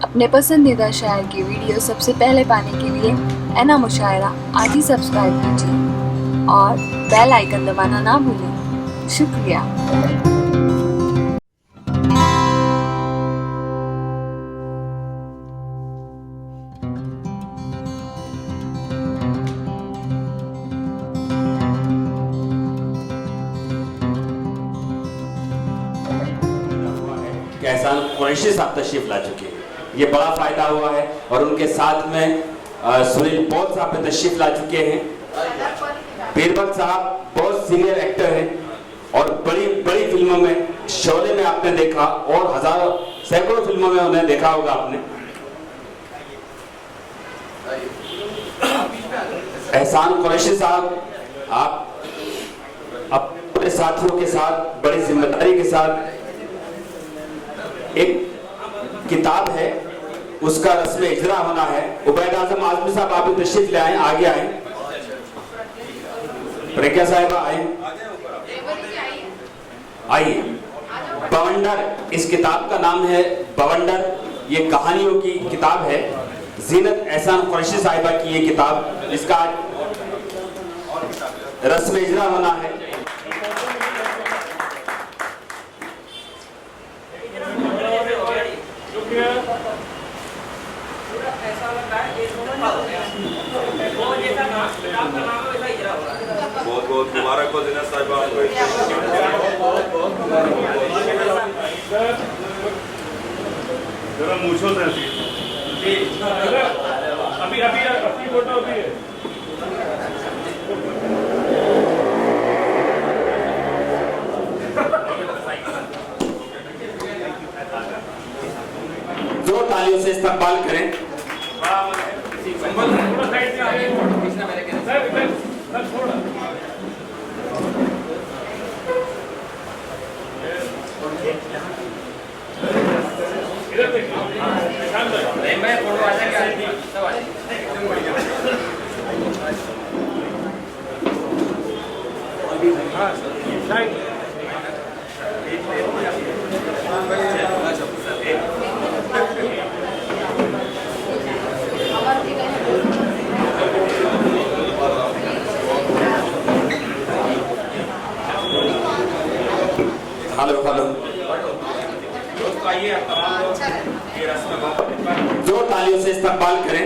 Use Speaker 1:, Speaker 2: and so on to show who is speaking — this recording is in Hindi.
Speaker 1: अपने पसंदीदा शायर की वीडियो सबसे पहले पाने के लिए एना मुशायरा आज ही सब्सक्राइब कीजिए और बेल आइकन दबाना ना भूलें। शुक्रिया।
Speaker 2: एहसान कुरैशी साहब तशरीफ ला चुके हैं, ये बड़ा फायदा हुआ है। और उनके साथ में सुनील पॉल साहब भी तशरीफ ला चुके हैं। बीरबल साहब बहुत सीनियर एक्टर हैं और बड़ी बड़ी फिल्मों में, शोले में आपने देखा और हजारों सैकड़ों फिल्मों में उन्हें देखा होगा आपने। एहसान कुरैशी साहब, आप अपने साथियों के साथ बड़ी जिम्मेदारी के साथ एक किताब है, उसका रस्म इजरा होना है। उबैद आजम आजमी साहब आप भी तशरीफ ले आए, आगे आए। प्रज्ञा साहिबा आए, आइए। बवंडर, इस किताब का नाम है बवंडर। ये कहानियों की किताब है। जीनत एहसान कुरैशी साहिबा की ये किताब, इसका रस्म इजरा होना है।
Speaker 3: बहुत बहुत मुबारक हो जीनत साहिबा आपको। जरा मूछो से अभी अपनी फोटो अभी है।
Speaker 2: दो तालियों से इस्तकबाल करें। हेलो हेलो, दो तालियों से इस्तकबाल करें।